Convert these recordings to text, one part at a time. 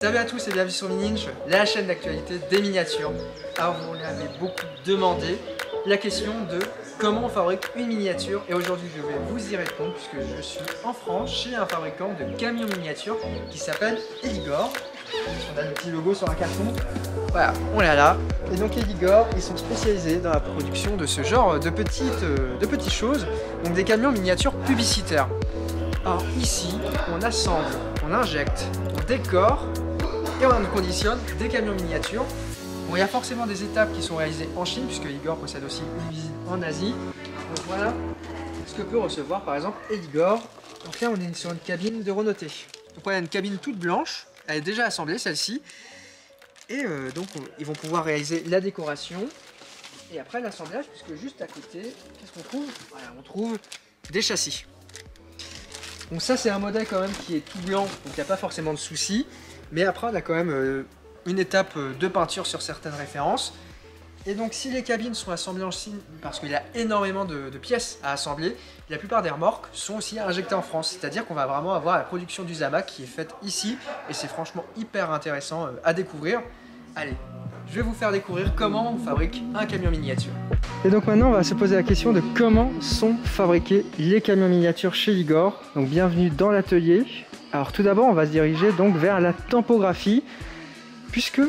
Salut à tous et bienvenue sur Mininch, la chaîne d'actualité des miniatures. Alors vous l'avez beaucoup demandé, la question de comment on fabrique une miniature, et aujourd'hui je vais vous y répondre puisque je suis en France chez un fabricant de camions miniatures qui s'appelle Eligor. On a le petit logo sur un carton. Voilà, on l'a là. Et donc Eligor, ils sont spécialisés dans la production de ce genre de petites choses, donc des camions miniatures publicitaires. Alors ici, on assemble, on injecte, on décore et on conditionne des camions miniatures. Bon, il y a forcément des étapes qui sont réalisées en Chine puisque Eligor possède aussi une usine en Asie. Donc voilà ce que peut recevoir par exemple Eligor. Donc là on est sur une cabine de Renault. Donc on a une cabine toute blanche, elle est déjà assemblée celle-ci. Et donc ils vont pouvoir réaliser la décoration et après l'assemblage, puisque juste à côté, qu'est-ce qu'on trouve? Voilà, on trouve des châssis. Donc ça c'est un modèle quand même qui est tout blanc, donc il n'y a pas forcément de soucis. Mais après on a quand même une étape de peinture sur certaines références. Et donc si les cabines sont assemblées en Chine, parce qu'il y a énormément de pièces à assembler, la plupart des remorques sont aussi injectées en France. C'est-à-dire qu'on va vraiment avoir la production du Zamac qui est faite ici. Et c'est franchement hyper intéressant à découvrir. Allez, je vais vous faire découvrir comment on fabrique un camion miniature. Et donc maintenant on va se poser la question de comment sont fabriqués les camions miniatures chez Eligor. Donc bienvenue dans l'atelier. Alors tout d'abord on va se diriger donc vers la tampographie, puisque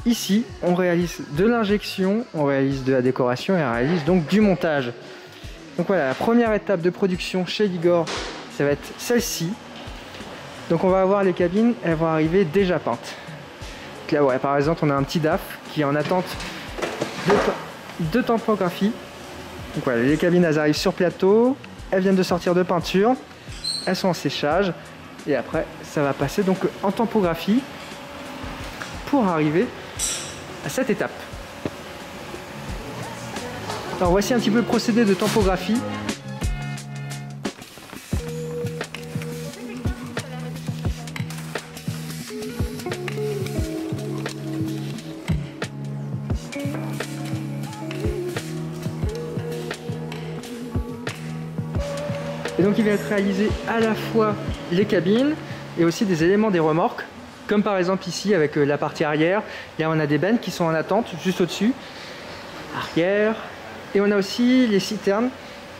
ici on réalise de l'injection, on réalise de la décoration et on réalise donc du montage. Donc voilà, la première étape de production chez Eligor, ça va être celle-ci. Donc on va avoir les cabines, elles vont arriver déjà peintes. Donc là ouais, par exemple on a un petit DAF qui est en attente de tampographie. Donc voilà, les cabines elles arrivent sur plateau, elles viennent de sortir de peinture, elles sont en séchage. Et après, ça va passer donc en tampographie pour arriver à cette étape. Alors voici un petit peu le procédé de tampographie. Et donc il va être réalisé à la fois les cabines et aussi des éléments des remorques, comme par exemple ici avec la partie arrière. Là on a des bennes qui sont en attente juste au-dessus, arrière, et on a aussi les citernes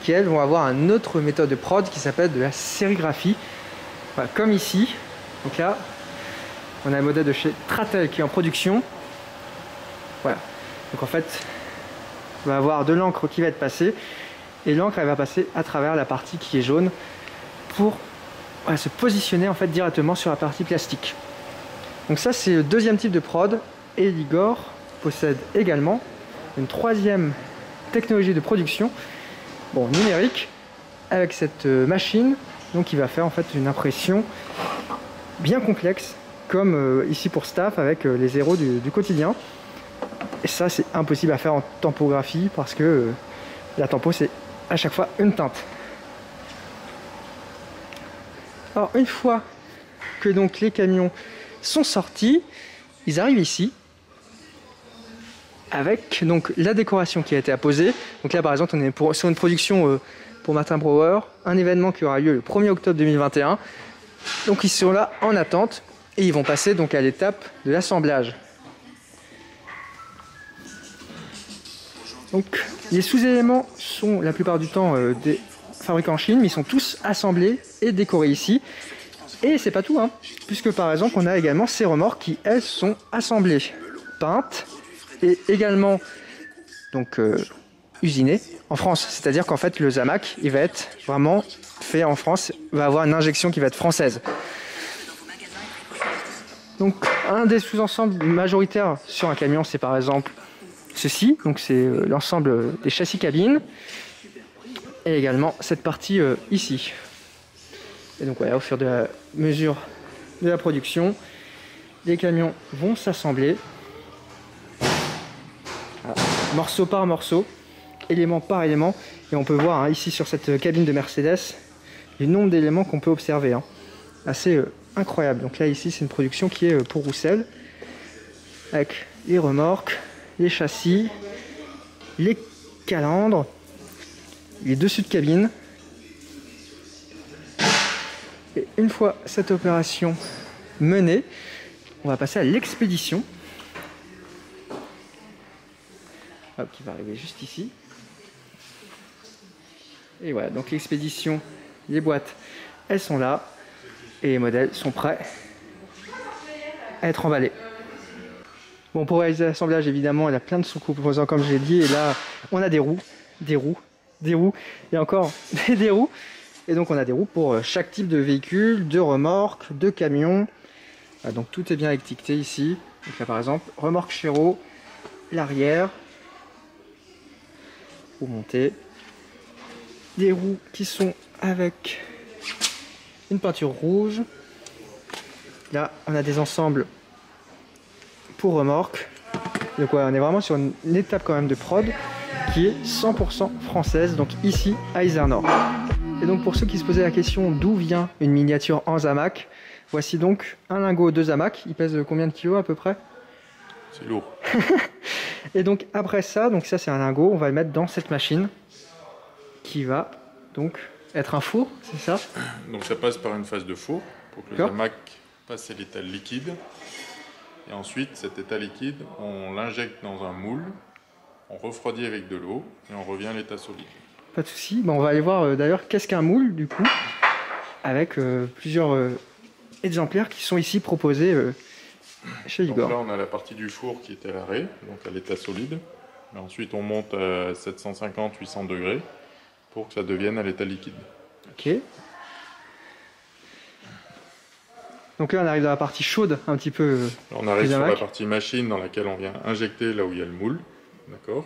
qui elles vont avoir une autre méthode de prod qui s'appelle de la sérigraphie, voilà, comme ici. Donc là on a le modèle de chez Tratel qui est en production. Voilà, donc en fait on va avoir de l'encre qui va être passée. Et l'encre elle va passer à travers la partie qui est jaune pour se positionner en fait directement sur la partie plastique. Donc ça c'est le deuxième type de prod. Et Eligor possède également une troisième technologie de production, bon, numérique, avec cette machine donc qui va faire en fait une impression bien complexe comme ici pour Staff avec les zéros du quotidien. Et ça c'est impossible à faire en tampographie parce que la tempo c'est à chaque fois une teinte. Alors une fois que donc les camions sont sortis, ils arrivent ici avec donc la décoration qui a été apposée. Donc là par exemple on est sur une production pour Martin Brower, un événement qui aura lieu le 1er octobre 2021. Donc ils sont là en attente et ils vont passer donc à l'étape de l'assemblage. Donc les sous-éléments sont la plupart du temps des fabriqués en Chine, mais ils sont tous assemblés et décorés ici. Et c'est pas tout, hein, puisque par exemple on a également ces remorques qui elles sont assemblées, peintes et également donc usinées en France. C'est-à-dire qu'en fait le Zamac il va être vraiment fait en France, va avoir une injection qui va être française. Donc un des sous-ensembles majoritaires sur un camion c'est par exemple ceci, donc c'est l'ensemble des châssis cabines et également cette partie ici. Et donc voilà, au fur et à mesure de la production, les camions vont s'assembler morceau par morceau, élément par élément, et on peut voir hein, ici sur cette cabine de Mercedes le nombre d'éléments qu'on peut observer, hein. Assez incroyable. Donc là ici c'est une production qui est pour Roussel avec les remorques, les châssis, les calandres, les dessus de cabine. Et une fois cette opération menée, on va passer à l'expédition. Hop, qui va arriver juste ici. Et voilà, donc l'expédition, les boîtes, elles sont là. Et les modèles sont prêts à être emballés. Bon, pour réaliser l'assemblage, évidemment, il y a plein de sous-composants, comme j'ai dit. Et là, on a des roues, et encore des roues. Et donc, on a des roues pour chaque type de véhicule, de remorque, de camion. Donc, tout est bien étiqueté ici. Donc là, par exemple, remorque Chéreau, l'arrière, roue montée. Des roues qui sont avec une peinture rouge. Là, on a des ensembles pour remorque. Donc ouais, on est vraiment sur une étape quand même de prod qui est 100% française, donc ici à Izernore. Et donc pour ceux qui se posaient la question d'où vient une miniature en Zamac, voici donc un lingot de Zamac. Il pèse combien de kilos à peu près? C'est lourd. Et donc après ça, donc ça c'est un lingot, on va le mettre dans cette machine qui va donc être un four, c'est ça? Donc ça passe par une phase de four pour que le Zamac passe à l'état liquide. Et ensuite, cet état liquide, on l'injecte dans un moule, on refroidit avec de l'eau et on revient à l'état solide. Pas de souci. Bon, on va aller voir d'ailleurs qu'est-ce qu'un moule du coup, avec plusieurs exemplaires qui sont ici proposés chez Igor. Donc là, on a la partie du four qui est à l'arrêt, donc à l'état solide. Et ensuite, on monte à 750-800 degrés pour que ça devienne à l'état liquide. Ok. Donc là, on arrive dans la partie chaude, un petit peu. On arrive sur la partie machine dans laquelle on vient injecter là où il y a le moule. D'accord.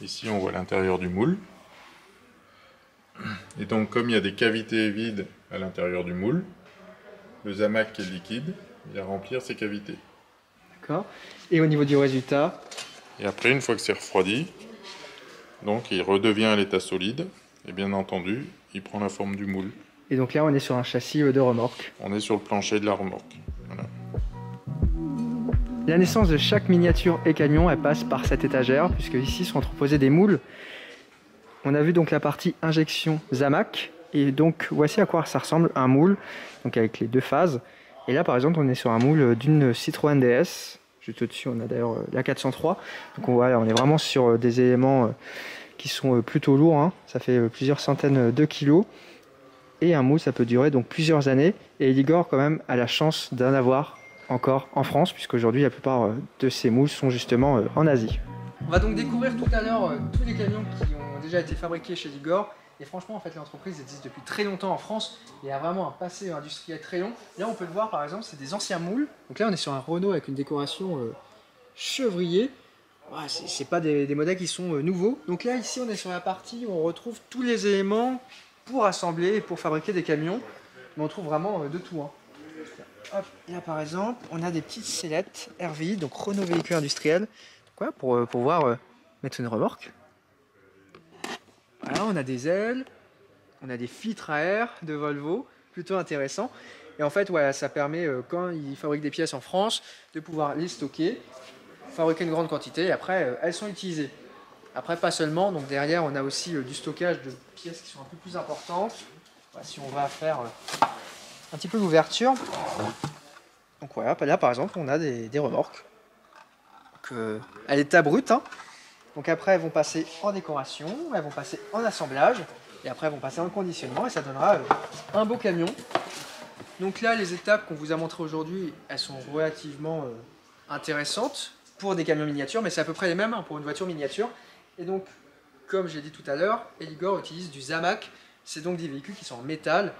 Ici, on voit l'intérieur du moule. Et donc, comme il y a des cavités vides à l'intérieur du moule, le Zamac qui est liquide, il va remplir ces cavités. D'accord. Et au niveau du résultat? Et après, une fois que c'est refroidi, donc il redevient à l'état solide. Et bien entendu, il prend la forme du moule. Et donc là, on est sur un châssis de remorque. On est sur le plancher de la remorque. Voilà. La naissance de chaque miniature et camion, elle passe par cette étagère, puisque ici sont entreposés des moules. On a vu donc la partie injection Zamac, et donc voici à quoi ça ressemble un moule, donc avec les deux phases. Et là, par exemple, on est sur un moule d'une Citroën DS. Juste au-dessus, on a d'ailleurs la 403. Donc on est vraiment sur des éléments qui sont plutôt lourds, hein. Ça fait plusieurs centaines de kilos. Et un moule, ça peut durer donc plusieurs années. Et Igor, quand même, a la chance d'en avoir encore en France, puisqu'aujourd'hui, la plupart de ces moules sont justement en Asie. On va donc découvrir tout à l'heure tous les camions qui ont déjà été fabriqués chez Igor. Et franchement, en fait, l'entreprise existe depuis très longtemps en France. Il y a vraiment un passé industriel très long. Là, on peut le voir, par exemple, c'est des anciens moules. Donc là, on est sur un Renault avec une décoration chevrier. Ouais, c'est pas des modèles qui sont nouveaux. Donc là, ici, on est sur la partie où on retrouve tous les éléments pour assembler et pour fabriquer des camions. Mais on trouve vraiment de tout, hein. Hop, là, par exemple, on a des petites sellettes RVI, donc Renault Véhicule Industriel. Quoi, pour pouvoir mettre une remorque. Voilà, on a des ailes, on a des filtres à air de Volvo, plutôt intéressant. Et en fait, voilà, ça permet, quand ils fabriquent des pièces en France, de pouvoir les stocker, fabriquer une grande quantité, et après, elles sont utilisées. Après, pas seulement, donc derrière, on a aussi du stockage de pièces qui sont un peu plus importantes. Voilà, si on va faire un petit peu l'ouverture. Donc voilà, là, par exemple, on a des remorques. À l'état brut, hein. Donc après elles vont passer en décoration, elles vont passer en assemblage et après elles vont passer en conditionnement et ça donnera un beau camion. Donc là les étapes qu'on vous a montrées aujourd'hui, elles sont relativement intéressantes pour des camions miniatures, mais c'est à peu près les mêmes, hein, pour une voiture miniature. Et donc comme j'ai dit tout à l'heure, Igor utilise du Zamac, c'est donc des véhicules qui sont en métal.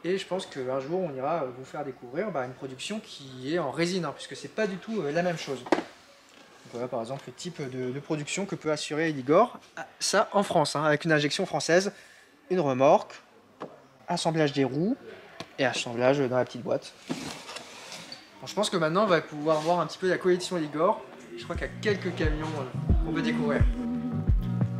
Et je pense qu'un jour on ira vous faire découvrir une production qui est en résine, hein, puisque c'est pas du tout la même chose. Voilà par exemple le type de production que peut assurer Igor, ça en France, hein, avec une injection française, une remorque, assemblage des roues et assemblage dans la petite boîte. Bon, je pense que maintenant on va pouvoir voir un petit peu la collection Igor. Je crois qu'il y a quelques camions qu'on peut découvrir.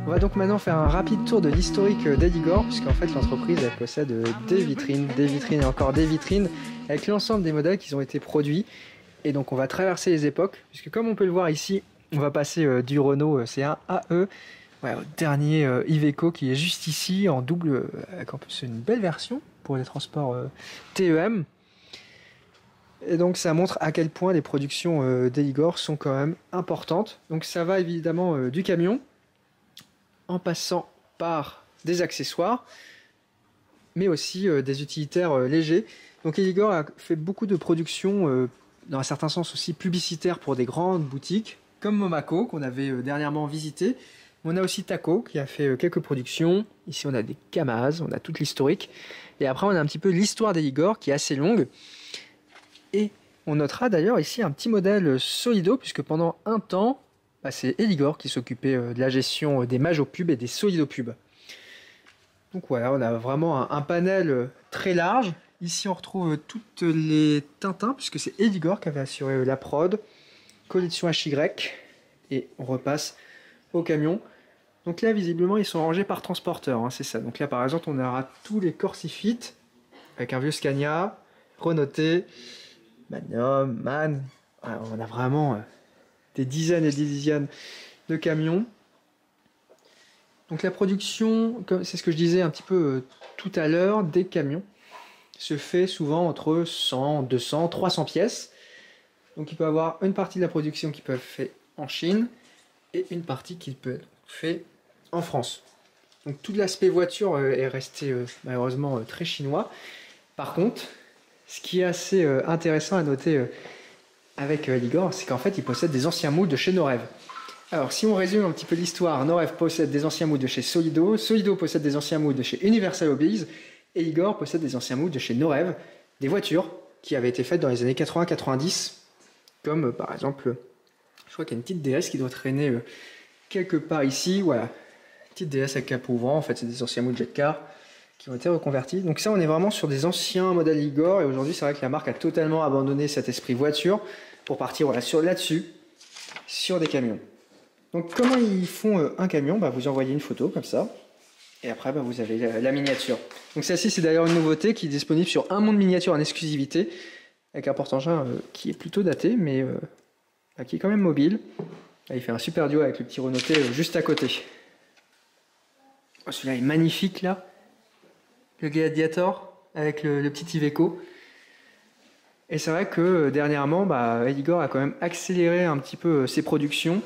On va donc maintenant faire un rapide tour de l'historique d'Igor, puisqu'en fait l'entreprise elle possède des vitrines et encore des vitrines, avec l'ensemble des modèles qui ont été produits. Et donc on va traverser les époques, puisque comme on peut le voir ici, on va passer du Renault C1 AE au dernier Iveco qui est juste ici, en double, avec en plus une belle version pour les transports TEM. Et donc ça montre à quel point les productions d'Eligor sont quand même importantes. Donc ça va évidemment du camion, en passant par des accessoires, mais aussi des utilitaires légers. Donc Eligor a fait beaucoup de productions, dans un certain sens aussi publicitaires pour des grandes boutiques, comme Momaco, qu'on avait dernièrement visité. On a aussi Taco, qui a fait quelques productions. Ici on a des Kamaz, on a toute l'historique. Et après on a un petit peu l'histoire d'Eligor, qui est assez longue. Et on notera d'ailleurs ici un petit modèle Solido, puisque pendant un temps, c'est Eligor qui s'occupait de la gestion des Majopubs et des Solidopubs. Donc voilà, on a vraiment un panel très large. Ici on retrouve toutes les Tintins, puisque c'est Eligor qui avait assuré la prod, collection HY, et on repasse au camion. Donc là visiblement ils sont rangés par transporteur, hein, c'est ça. Donc là par exemple on aura tous les Corsifit, avec un vieux Scania, Renaulté, Magnum, MAN. Voilà, on a vraiment des dizaines et des dizaines de camions. Donc la production, c'est ce que je disais un petit peu tout à l'heure, des camions se fait souvent entre 100, 200, 300 pièces. Donc il peut y avoir une partie de la production qui peut être faite en Chine et une partie qui peut être faite en France. Donc tout l'aspect voiture est resté malheureusement très chinois. Par contre, ce qui est assez intéressant à noter avec Eligor, c'est qu'en fait il possède des anciens moules de chez Norev. Alors si on résume un petit peu l'histoire, Norev possède des anciens moules de chez Solido, Solido possède des anciens moules de chez Universal Hobbies, et Eligor possède des anciens moules de chez Norev, des voitures qui avaient été faites dans les années 80-90, comme par exemple, je crois qu'il y a une petite DS qui doit traîner quelque part ici, voilà, petite DS avec capot ouvrant, en fait c'est des anciens moules Jetcar qui ont été reconvertis. Donc ça on est vraiment sur des anciens modèles Eligor, et aujourd'hui c'est vrai que la marque a totalement abandonné cet esprit voiture pour partir voilà, là-dessus, sur des camions. Donc comment ils font un camion, vous envoyez une photo comme ça, et après vous avez la miniature. Donc celle-ci c'est d'ailleurs une nouveauté qui est disponible sur Un Monde Miniature en exclusivité, avec un porte-engin qui est plutôt daté, mais qui est quand même mobile. Là, il fait un super duo avec le petit Renaulté juste à côté. Oh, celui-là est magnifique là, le Gladiator avec le petit Iveco. Et c'est vrai que dernièrement, Eligor a quand même accéléré un petit peu ses productions,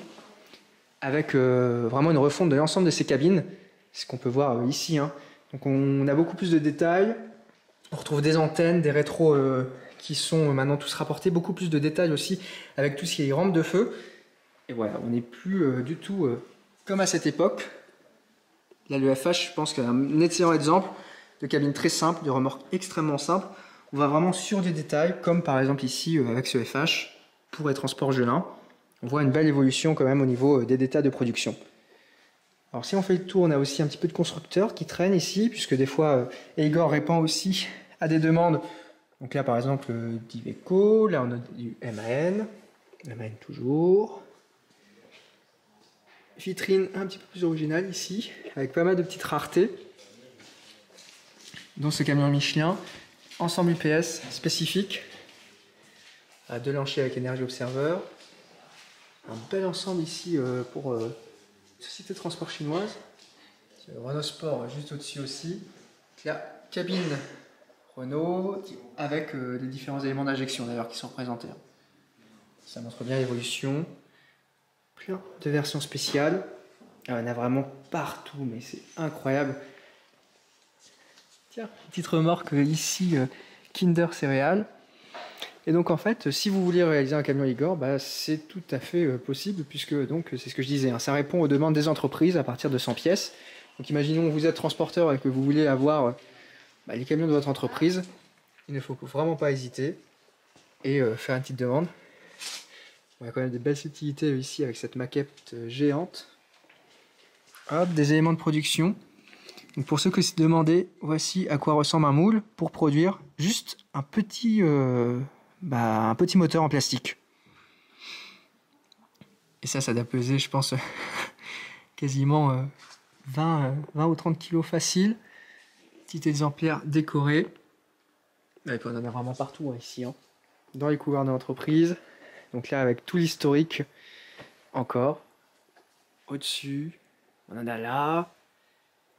avec vraiment une refonte de l'ensemble de ses cabines, ce qu'on peut voir ici. Hein. Donc on a beaucoup plus de détails, on retrouve des antennes, des rétros qui sont maintenant tous rapportés, beaucoup plus de détails aussi avec tout ce qui est rampe de feu. Et voilà, on n'est plus du tout comme à cette époque. Là le FH, je pense qu'il y a un excellent exemple de cabine très simple, de remorque extrêmement simple. On va vraiment sur des détails, comme par exemple ici avec ce FH pour les transports Gelin. On voit une belle évolution quand même au niveau des détails de production. Alors si on fait le tour, on a aussi un petit peu de constructeurs qui traînent ici, puisque des fois Eligor répond aussi à des demandes. Donc là par exemple d'Iveco, là on a du MAN toujours. Vitrine un petit peu plus originale ici, avec pas mal de petites raretés, dont ce camion Michelin, ensemble UPS spécifique, à 2 lanciers avec énergie observer. Un bel ensemble ici pour société de transport chinoise. Renault Sport juste au-dessus aussi. La cabine Renault avec les différents éléments d'injection d'ailleurs qui sont représentés. Ça montre bien l'évolution. Plein de versions spéciales. Alors, il y en a vraiment partout, mais c'est incroyable. Tiens, petite remorque ici, Kinder Céréales. Et donc en fait, si vous voulez réaliser un camion Eligor, c'est tout à fait possible, puisque donc c'est ce que je disais, hein, ça répond aux demandes des entreprises à partir de 100 pièces. Donc imaginons que vous êtes transporteur et que vous voulez avoir les camions de votre entreprise, il ne faut vraiment pas hésiter et faire une petite demande. On a quand même des belles utilités ici avec cette maquette géante. Hop, des éléments de production. Donc pour ceux qui se demandaient, voici à quoi ressemble un moule pour produire juste un petit moteur en plastique. Et ça doit peser, je pense, quasiment 20 ou 30 kg facile. Petit exemplaire décoré. Et puis on en a vraiment partout ici, hein. Dans les couverts de l'entreprise. Donc là, avec tout l'historique encore. Au-dessus, on en a là.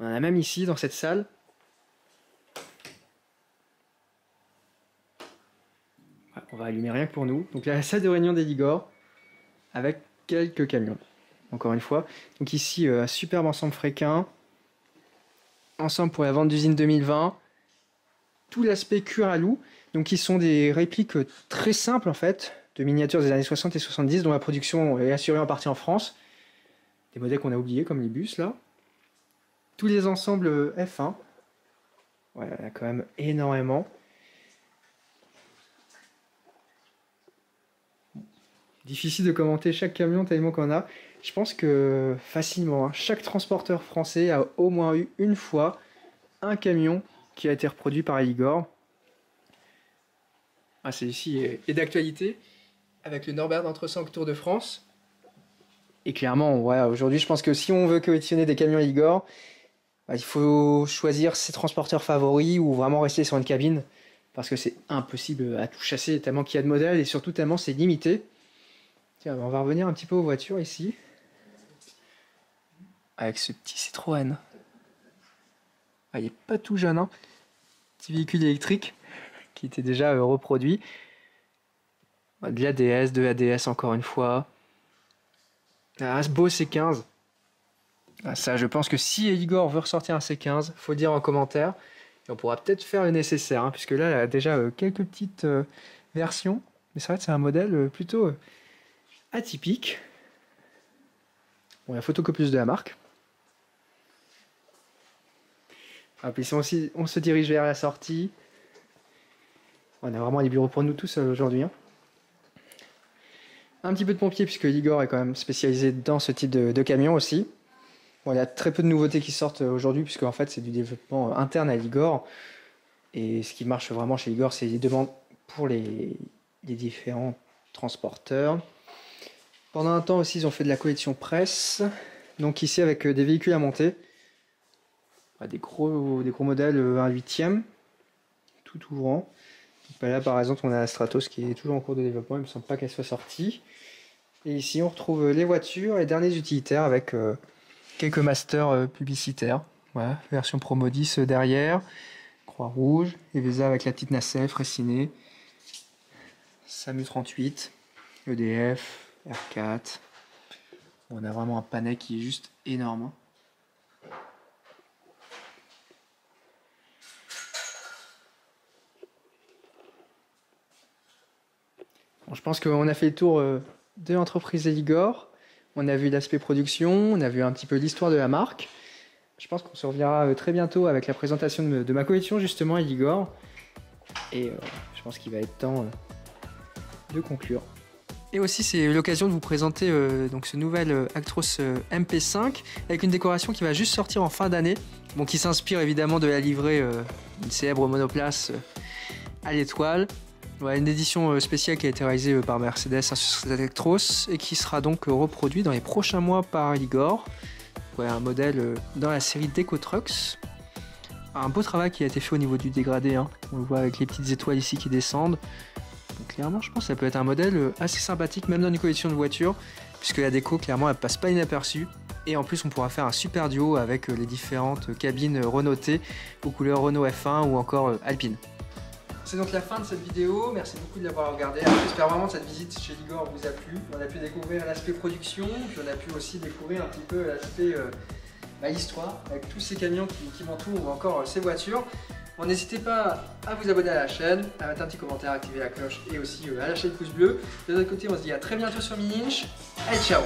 On en a même ici, dans cette salle. Voilà. On va allumer rien que pour nous. Donc la salle de réunion d'Eligor avec quelques camions. Encore une fois. Donc ici, un superbe ensemble fréquin. Ensemble pour la vente d'usine 2020. Tout l'aspect cuir à loup. Donc qui sont des répliques très simples en fait, de miniatures des années 60 et 70 dont la production est assurée en partie en France. Des modèles qu'on a oubliés comme les bus là. Tous les ensembles F1. Voilà, il y a quand même énormément. Difficile de commenter chaque camion tellement qu'on a. Je pense que facilement, hein, chaque transporteur français a au moins eu une fois un camion qui a été reproduit par Eligor. Ah, celui-ci est d'actualité avec le Norbert d'Entresang Tour de France. Et clairement, voilà, aujourd'hui, je pense que si on veut collectionner des camions Eligor, bah, il faut choisir ses transporteurs favoris ou vraiment rester sur une cabine parce que c'est impossible à tout chasser tellement qu'il y a de modèles et surtout tellement c'est limité. Tiens, on va revenir un petit peu aux voitures ici. Avec ce petit Citroën. Ah, il n'est pas tout jeune, hein. Petit véhicule électrique qui était déjà reproduit. De l'ADS, de l'ADS encore une fois. Un beau C15. Ah, ça, je pense que si Eligor veut ressortir un C15, faut le dire en commentaire. Et on pourra peut-être faire le nécessaire, hein, puisque là, elle a déjà quelques petites versions. Mais c'est vrai que c'est un modèle plutôt atypique. Bon, la photocopieuse de la marque. Ah, puis si on se dirige vers la sortie. On a vraiment les bureaux pour nous tous aujourd'hui. Hein. Un petit peu de pompier, puisque Eligor est quand même spécialisé dans ce type de camion aussi. Bon, il y a très peu de nouveautés qui sortent aujourd'hui, puisque en fait c'est du développement interne à Eligor. Et ce qui marche vraiment chez Eligor, c'est les demandes pour les différents transporteurs. Pendant un temps aussi, ils ont fait de la collection presse. Donc ici avec des véhicules à monter. Des gros modèles 1/8e. Tout ouvrant. Là par exemple on a la Stratos qui est toujours en cours de développement. Il ne me semble pas qu'elle soit sortie. Et ici on retrouve les voitures, les derniers utilitaires avec quelques masters publicitaires. Voilà, version Promo 10 derrière. Croix-Rouge. Evesa avec la petite nacelle Fraissinet. SAMU 38. EDF. R4. On a vraiment un panel qui est juste énorme. Bon, je pense qu'on a fait le tour de l'entreprise Eligor. On a vu l'aspect production, on a vu un petit peu l'histoire de la marque. Je pense qu'on se reverra très bientôt avec la présentation de ma collection justement Eligor. Et je pense qu'il va être temps de conclure. Et aussi c'est l'occasion de vous présenter donc ce nouvel Actros MP5 avec une décoration qui va juste sortir en fin d'année, bon, qui s'inspire évidemment de la livrée d'une célèbre monoplace à l'étoile. Ouais, une édition spéciale qui a été réalisée par Mercedes sur Actros et qui sera donc reproduit dans les prochains mois par Eligor. Ouais, un modèle dans la série Deco Trucks. Un beau travail qui a été fait au niveau du dégradé, hein. On le voit avec les petites étoiles ici qui descendent. Donc, clairement, je pense que ça peut être un modèle assez sympathique, même dans une collection de voitures, puisque la déco, clairement, elle passe pas inaperçue. Et en plus, on pourra faire un super duo avec les différentes cabines Renault-T aux couleurs Renault F1 ou encore Alpine. C'est donc la fin de cette vidéo, merci beaucoup de l'avoir regardé. J'espère vraiment que cette visite chez Eligor vous a plu. On a pu découvrir l'aspect production, puis on a pu aussi découvrir un petit peu l'aspect l'histoire avec tous ces camions qui m'entourent ou encore ces voitures. Bon, n'hésitez pas à vous abonner à la chaîne, à mettre un petit commentaire, à activer la cloche et aussi à lâcher le pouce bleu. De notre côté, on se dit à très bientôt sur Mini Inch. Allez, ciao!